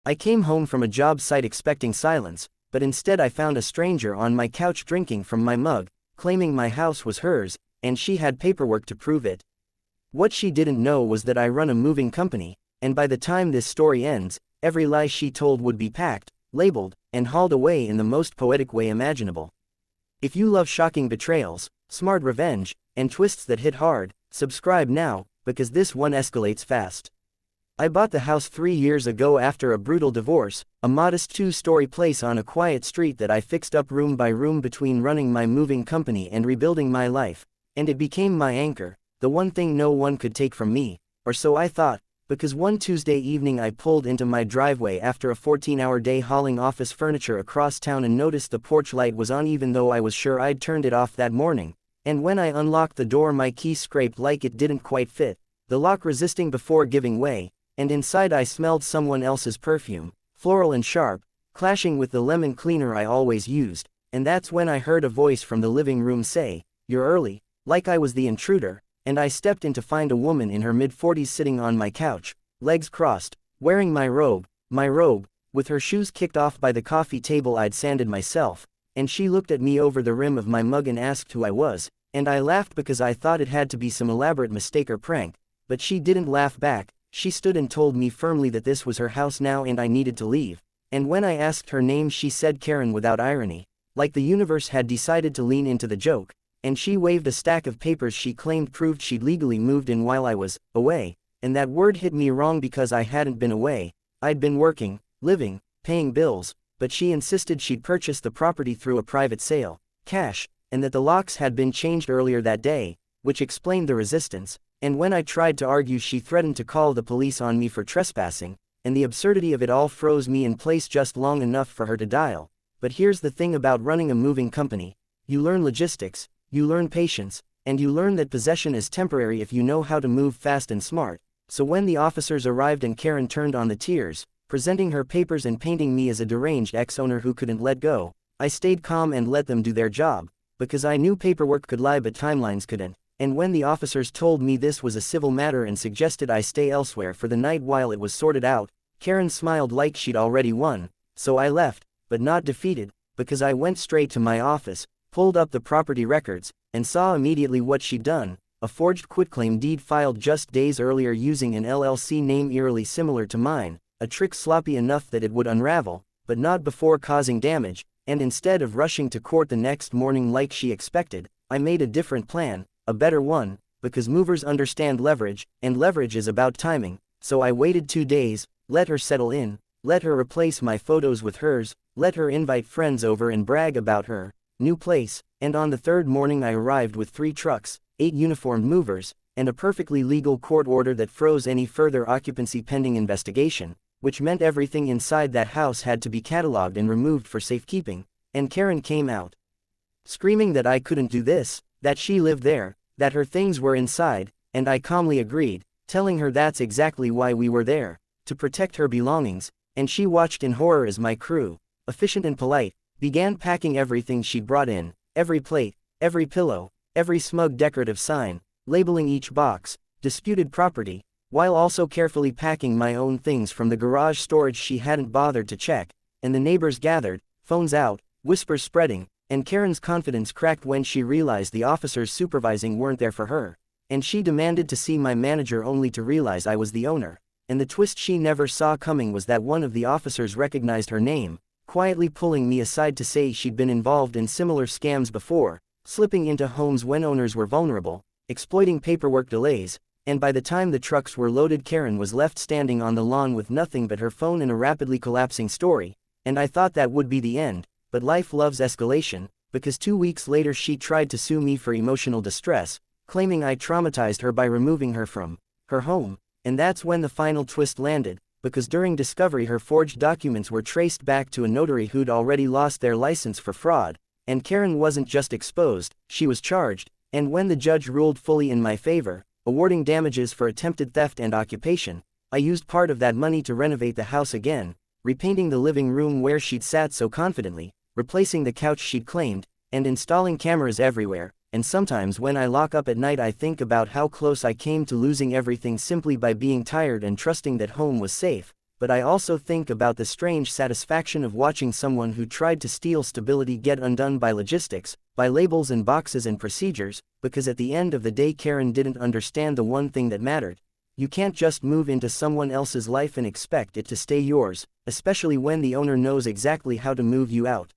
I came home from a job site expecting silence, but instead I found a stranger on my couch drinking from my mug, claiming my house was hers, and she had paperwork to prove it. What she didn't know was that I run a moving company, and by the time this story ends, every lie she told would be packed, labeled, and hauled away in the most poetic way imaginable. If you love shocking betrayals, smart revenge, and twists that hit hard, subscribe now, because this one escalates fast. I bought the house 3 years ago after a brutal divorce, a modest 2-story place on a quiet street that I fixed up room by room between running my moving company and rebuilding my life, and it became my anchor, the one thing no one could take from me, or so I thought, because one Tuesday evening I pulled into my driveway after a 14-hour day hauling office furniture across town and noticed the porch light was on even though I was sure I'd turned it off that morning, and when I unlocked the door my key scraped like it didn't quite fit, the lock resisting before giving way, and inside I smelled someone else's perfume, floral and sharp, clashing with the lemon cleaner I always used, and that's when I heard a voice from the living room say, "You're early," like I was the intruder, and I stepped in to find a woman in her mid-40s sitting on my couch, legs crossed, wearing my robe, with her shoes kicked off by the coffee table I'd sanded myself, and she looked at me over the rim of my mug and asked who I was, and I laughed because I thought it had to be some elaborate mistake or prank, but she didn't laugh back. She stood and told me firmly that this was her house now and I needed to leave, and when I asked her name she said Karen without irony, like the universe had decided to lean into the joke, and she waved a stack of papers she claimed proved she'd legally moved in while I was away, and that word hit me wrong because I hadn't been away, I'd been working, living, paying bills, but she insisted she'd purchased the property through a private sale, cash, and that the locks had been changed earlier that day, which explained the resistance. And when I tried to argue she threatened to call the police on me for trespassing, and the absurdity of it all froze me in place just long enough for her to dial. But here's the thing about running a moving company. You learn logistics, you learn patience, and you learn that possession is temporary if you know how to move fast and smart. So when the officers arrived and Karen turned on the tears, presenting her papers and painting me as a deranged ex-owner who couldn't let go, I stayed calm and let them do their job, because I knew paperwork could lie but timelines couldn't. And when the officers told me this was a civil matter and suggested I stay elsewhere for the night while it was sorted out, Karen smiled like she'd already won, so I left, but not defeated, because I went straight to my office, pulled up the property records, and saw immediately what she'd done, a forged quitclaim deed filed just days earlier using an LLC name eerily similar to mine, a trick sloppy enough that it would unravel, but not before causing damage, and instead of rushing to court the next morning like she expected, I made a different plan. A better one, because movers understand leverage, and leverage is about timing, so I waited 2 days, let her settle in, let her replace my photos with hers, let her invite friends over and brag about her new place, and on the 3rd morning I arrived with 3 trucks, 8 uniformed movers, and a perfectly legal court order that froze any further occupancy pending investigation, which meant everything inside that house had to be cataloged and removed for safekeeping, and Karen came out, screaming that I couldn't do this, that she lived there, that her things were inside, and I calmly agreed, telling her that's exactly why we were there, to protect her belongings, and she watched in horror as my crew, efficient and polite, began packing everything she'd brought in, every plate, every pillow, every smug decorative sign, labeling each box, disputed property, while also carefully packing my own things from the garage storage she hadn't bothered to check, and the neighbors gathered, phones out, whispers spreading, and Karen's confidence cracked when she realized the officers supervising weren't there for her, and she demanded to see my manager only to realize I was the owner, and the twist she never saw coming was that one of the officers recognized her name, quietly pulling me aside to say she'd been involved in similar scams before, slipping into homes when owners were vulnerable, exploiting paperwork delays, and by the time the trucks were loaded Karen was left standing on the lawn with nothing but her phone and a rapidly collapsing story, and I thought that would be the end. But life loves escalation, because 2 weeks later she tried to sue me for emotional distress, claiming I traumatized her by removing her from her home, and that's when the final twist landed, because during discovery her forged documents were traced back to a notary who'd already lost their license for fraud, and Karen wasn't just exposed, she was charged, and when the judge ruled fully in my favor, awarding damages for attempted theft and occupation, I used part of that money to renovate the house again, repainting the living room where she'd sat so confidently, replacing the couch she'd claimed, and installing cameras everywhere, and sometimes when I lock up at night I think about how close I came to losing everything simply by being tired and trusting that home was safe, but I also think about the strange satisfaction of watching someone who tried to steal stability get undone by logistics, by labels and boxes and procedures, because at the end of the day Karen didn't understand the one thing that mattered. You can't just move into someone else's life and expect it to stay yours, especially when the owner knows exactly how to move you out.